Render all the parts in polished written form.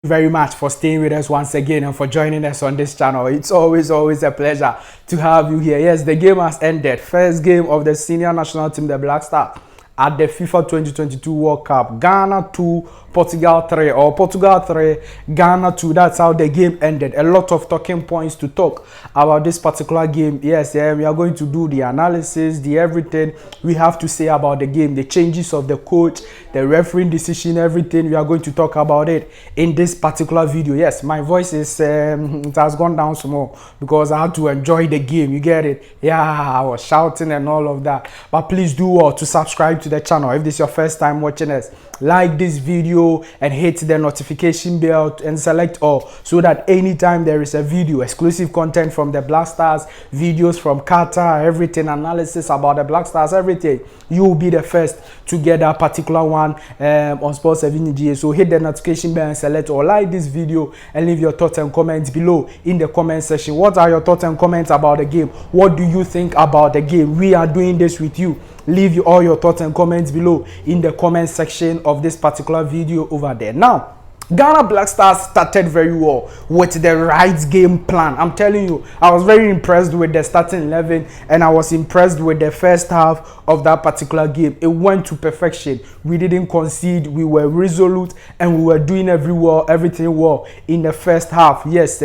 Very much for staying with us once again and for joining us on this channel. It's always a pleasure to have you here. Yes, the game has ended. First game of the senior national team, the Black Stars, at the FIFA 2022 World Cup. Ghana 2, Portugal 3, or Portugal 3, Ghana 2. That's how the game ended. A lot of talking points to talk about this particular game. Yes, we are going to do the analysis, the everything we have to say about the game, the changes of the coach, the refereeing decision, everything. We are going to talk about it in this particular video. Yes, my voice is it has gone down small because I had to enjoy the game. You get it? Yeah, I was shouting and all of that. But please do well to subscribe to the channel. If this is your first time watching us, like this video and hit the notification bell and select all, so that anytime there is a video, exclusive content from the Black Stars, videos from Qatar, everything, analysis about the Black Stars, everything, you will be the first to get that particular one on Sports 7 GA. So hit the notification bell and select all. Like this video and leave your thoughts and comments below in the comment section. What are your thoughts and comments about the game? What do you think about the game? We are doing this with you. Leave all your thoughts and comments below in the comment section of this particular video over there. Now, Ghana Black Stars started very well with the right game plan. I'm telling you, I was very impressed with the starting 11 and I was impressed with the first half of that particular game. It went to perfection. We didn't concede. We were resolute and we were doing everything well in the first half. Yes,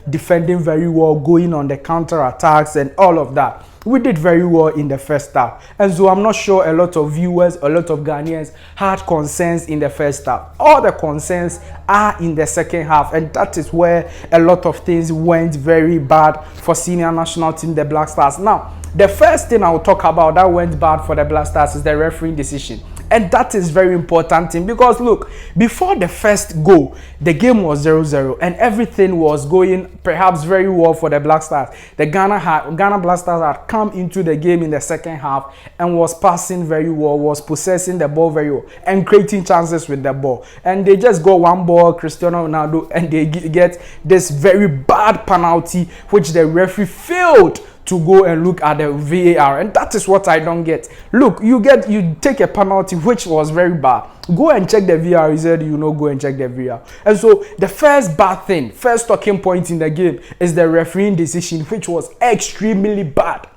defending very well, going on the counter attacks and all of that. We did very well in the first half. And so I'm not sure a lot of viewers, a lot of Ghanaians had concerns in the first half. All the concerns are in the second half. And that is where a lot of things went very bad for senior national team, the Black Stars. Now, the first thing I will talk about that went bad for the Black Stars is the refereeing decision. And that is very important thing because look, before the first goal, the game was 0-0 and everything was going perhaps very well for the Black Stars. The Ghana Black Stars had come into the game in the second half and was passing very well, was possessing the ball very well and creating chances with the ball. And they just got one ball, Cristiano Ronaldo, and they get this very bad penalty which the referee failed to go and look at the VAR, and that is what I don't get. Look, you take a penalty which was very bad. Go and check the VAR. He said, you know, go and check the VAR. And so the first bad thing, first talking point in the game is the refereeing decision, which was extremely bad.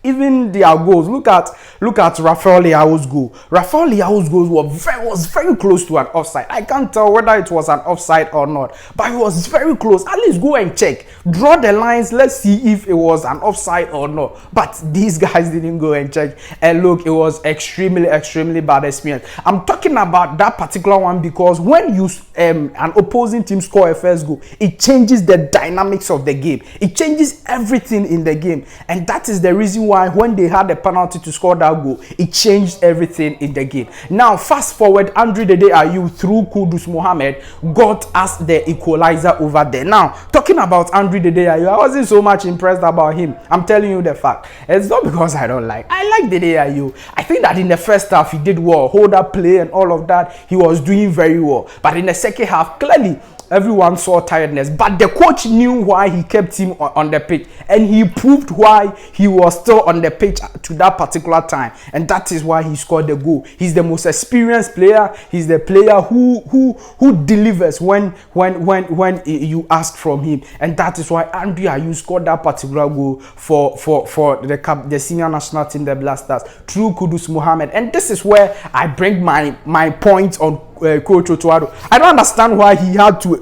Even their goals, look at Rafael Leao's goal. Rafael Leao's goal was very close to an offside. I can't tell whether it was an offside or not, but it was very close. At least go and check. Draw the lines. Let's see if it was an offside or not. But these guys didn't go and check. And look, it was extremely bad experience. I'm talking about that particular one because when you an opposing team score a first goal, it changes the dynamics of the game. It changes everything in the game, and that is the reason why when they had a penalty to score that goal, it changed everything in the game. Now, fast forward, Andre Dede Ayew through Kudus Mohammed got us the equalizer over there. Now, talking about Andre Dede Ayew, I wasn't so much impressed about him. I'm telling you the fact. It's not because I don't like. I like Dede Ayew. I think that in the first half he did well, hold up play and all of that. He was doing very well. But in the second half, clearly, everyone saw tiredness, but the coach knew why he kept him on the pitch, and he proved why he was still on the pitch to that particular time, and that is why he scored the goal. He's the most experienced player. He's the player who delivers when you ask from him, and that is why Andre Ayew scored that particular goal for the senior national team, the Black Stars, through Kudus Mohammed. And this is where I bring my point on Coach Otto. I don't understand why he had to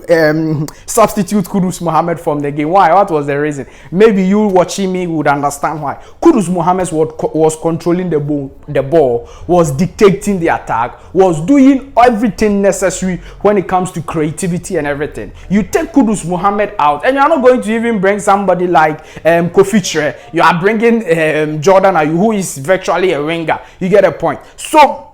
substitute Kudus Mohammed from the game. Why? What was the reason? Maybe you watching me would understand why. Kudus Mohammed was controlling the ball, was dictating the attack, was doing everything necessary when it comes to creativity and everything. You take Kudus Mohammed out, and you're not going to even bring somebody like Kofi Tre. You are bringing Jordan Ayew, who is virtually a winger. You get a point. So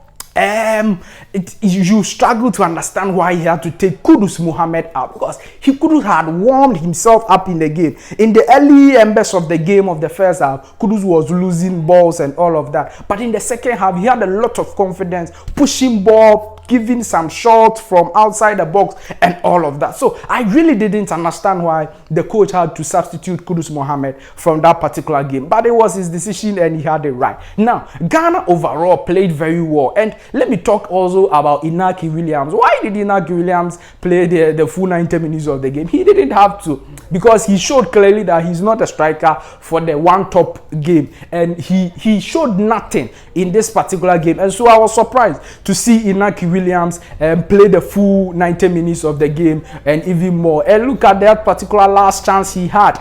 you struggle to understand why he had to take Kudus Mohammed out, because he could have warmed himself up in the game. In the early embers of the game of the first half, Kudus was losing balls and all of that. But in the second half, he had a lot of confidence, pushing ball, giving some shots from outside the box and all of that. So I really didn't understand why the coach had to substitute Kudus Mohammed from that particular game. But it was his decision and he had it right. Now, Ghana overall played very well. And Let me talk also about Inaki Williams. Why did Inaki Williams play the full 90 minutes of the game? He didn't have to, because he showed clearly that he's not a striker for the one top game, and he showed nothing in this particular game. And so I was surprised to see Inaki Williams play the full 90 minutes of the game and even more. And look at that particular last chance he had.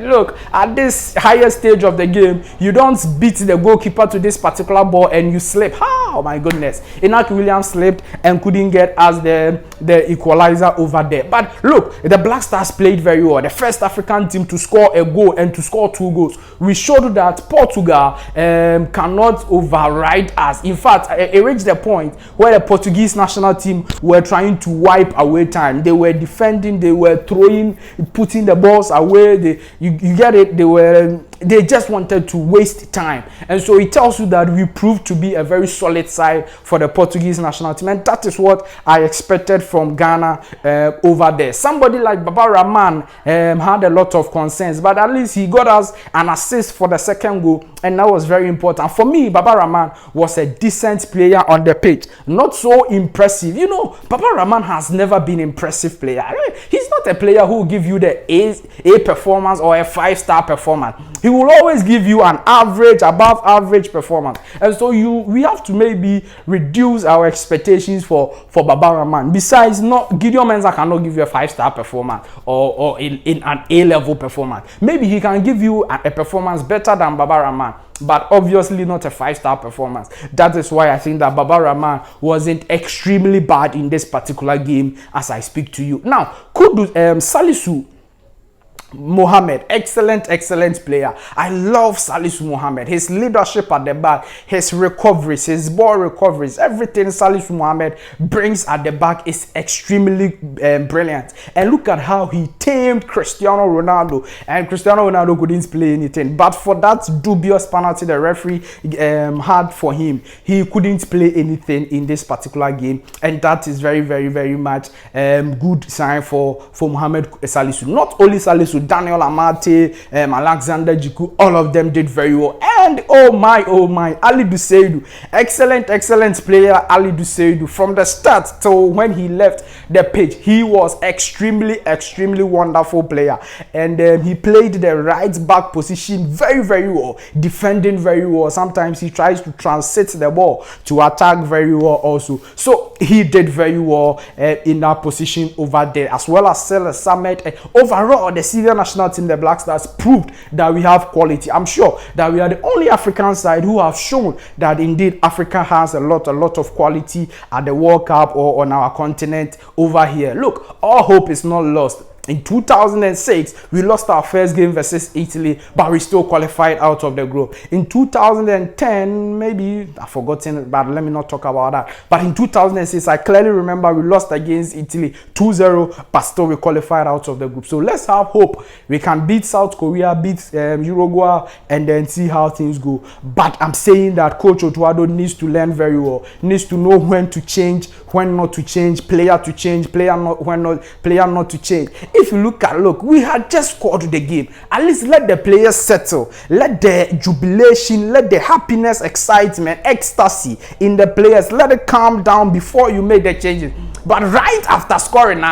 Look, at this higher stage of the game, you don't beat the goalkeeper to this particular ball and you slip. Oh my goodness. Inaki Williams slipped and couldn't get us the equalizer over there. But look, the Black Stars played very well. The first African team to score a goal and to score 2 goals. We showed that Portugal cannot override us. In fact, it reached the point where the Portuguese national team were trying to wipe away time. They were defending, they were throwing, putting the balls away. You get it? They just wanted to waste time. And so it tells you that we proved to be a very solid side for the Portuguese national team. And that is what I expected from Ghana over there. Somebody like Baba Rahman had a lot of concerns, but at least he got us an assist for the second goal, and that was very important. For me, Baba Rahman was a decent player on the pitch. Not so impressive. You know, Baba Rahman has never been an impressive player. He's not a player who will give you the A performance or a 5-star performance. He will always give you an average, above average performance. And so we have to maybe reduce our expectations for Baba Rahman. Besides, Gideon Mensah cannot give you a 5-star performance or in an A-level performance. Maybe he can give you a performance better than Baba Rahman, but obviously not a 5-star performance. That is why I think that Baba Rahman wasn't extremely bad in this particular game as I speak to you. Now, Salisu Mohammed, excellent player. I love Salisu Mohammed. His leadership at the back, his recoveries, his ball recoveries, everything Salisu Mohammed brings at the back is extremely brilliant. And look at how he tamed Cristiano Ronaldo, and Cristiano Ronaldo couldn't play anything. But for that dubious penalty the referee had for him, he couldn't play anything in this particular game, and that is very much good sign for Mohammed Salisu. Not only Salisu, Daniel Amate, Alexander Jiku, all of them did very well. And oh my, Ali Duseidu, excellent player. Ali Duseidu, from the start till when he left the pitch, he was extremely wonderful player. And he played the right back position very well, defending very well. Sometimes he tries to transit the ball to attack very well also. So he did very well in that position over there, as well as Sele Samet. Overall, the senior national team, the Black Stars, proved that we have quality. I'm sure that we are the only African side who have shown that indeed Africa has a lot of quality at the World Cup or on our continent over here. Look, all hope is not lost. In 2006, we lost our first game versus Italy, but we still qualified out of the group. In 2010, maybe I've forgotten, but let me not talk about that. But in 2006, I clearly remember we lost against Italy 2-0, but still we qualified out of the group. So let's have hope we can beat South Korea, beat Uruguay, and then see how things go. But I'm saying that Coach Otto needs to learn very well, needs to know when to change, when not to change, player to change, player not to change. If you look, we had just scored the game. At least let the players settle. Let the jubilation, let the happiness, excitement, ecstasy in the players, let it calm down before you make the changes. But right after scoring,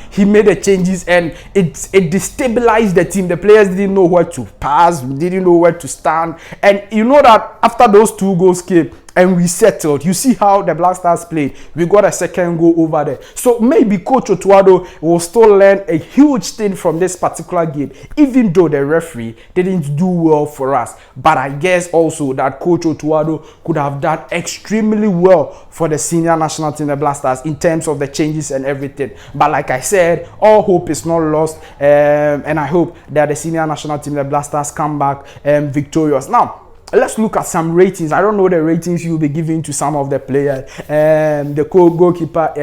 he made the changes, and it destabilized the team. The players didn't know where to pass, didn't know where to stand. And you know that after those 2 goals came, and we settled. You see how the Black Stars played. We got a second goal over there. So maybe Coach Otto will still learn a huge thing from this particular game, even though the referee didn't do well for us. But I guess also that Coach Otto could have done extremely well for the senior national team, the Black Stars, in terms of the changes and everything. But like I said, all hope is not lost, and I hope that the senior national team, the Black Stars, come back victorious. Now, let's look at some ratings. I don't know the ratings you'll be giving to some of the players. The goalkeeper,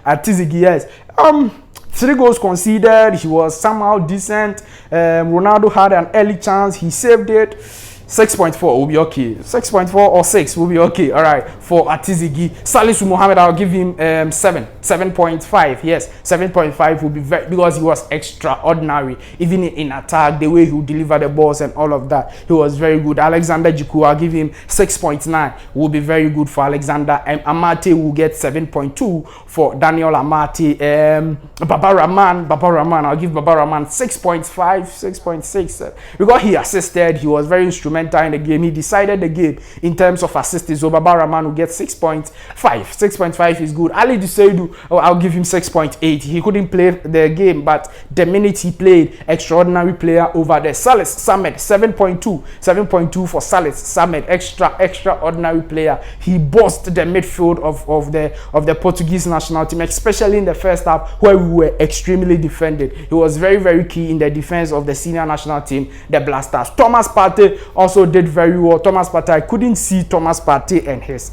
Atizigi, yes. 3 goals conceded. He was somehow decent. Ronaldo had an early chance. He saved it. 6.4 will be okay. 6.4 or 6 will be okay. All right. For Atizigi, Salisu Mohammed, I'll give him 7.5. Yes, 7.5 will be very, because he was extraordinary. Even in attack, the way he would deliver the balls and all of that, he was very good. Alexander Jiku, I'll give him 6.9. Will be very good for Alexander. Amate will get 7.2 for Daniel Amate. Baba Rahman, I'll give Baba Rahman 6.5, 6.6 because he assisted. He was very instrumental in the game. He decided the game in terms of assists. So Baba Rahman will get 6.5. 6.5 is good. Ali Duseidu, I'll give him 6.8. He couldn't play the game, but the minute he played, extraordinary player over there. Salis Samed, 7.2. 7.2 for Salis Samed, extraordinary player. He bossed the midfield of the Portuguese national team, especially in the first half where we were extremely defended. He was very, very key in the defense of the senior national team, the Black Stars. Thomas Partey also did very well. Thomas Partey, I couldn't see Thomas Partey and his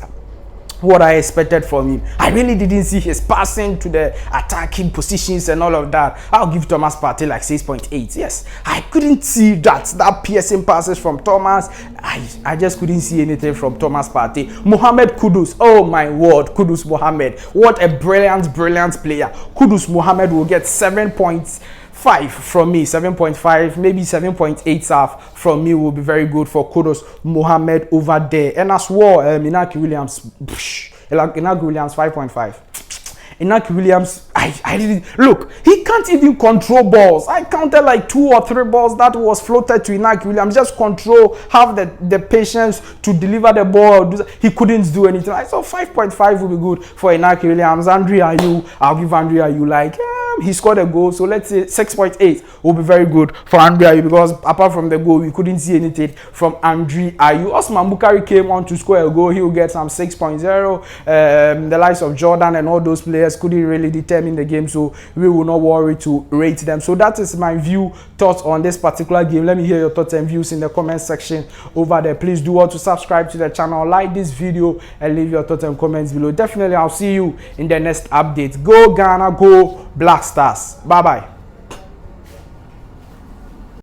what I expected from him. I really didn't see his passing to the attacking positions and all of that. I'll give Thomas Partey like 6.8. Yes, I couldn't see that piercing passes from Thomas. I just couldn't see anything from Thomas Partey. Mohamed Kudus, oh my word, Kudus Mohamed, what a brilliant player. Kudus Mohamed will get 7.5 from me, 7.5, maybe 7.8 half from me will be very good for Kudus Mohamed over there. And as well, Inaki Williams 5.5. Inaki Williams, I didn't look, he can't even control balls. I counted like 2 or 3 balls that was floated to Inaki Williams. Just control, have the patience to deliver the ball. He couldn't do anything. I saw 5.5 will be good for Inaki Williams. Andre Ayew, I'll give Andre Ayew like he scored a goal, so let's say 6.8 will be very good for Andre Ayew, because apart from the goal, we couldn't see anything from Andre Ayew. Osman Bukari came on to score a goal. He will get some 6.0. The likes of Jordan and all those players couldn't really determine the game, so we will not worry to rate them. So that is my thoughts on this particular game. Let me hear your thoughts and views in the comment section over there. Please do want to subscribe to the channel, like this video, and leave your thoughts and comments below. Definitely, I'll see you in the next update. Go Ghana, go Black Stars. Bye bye.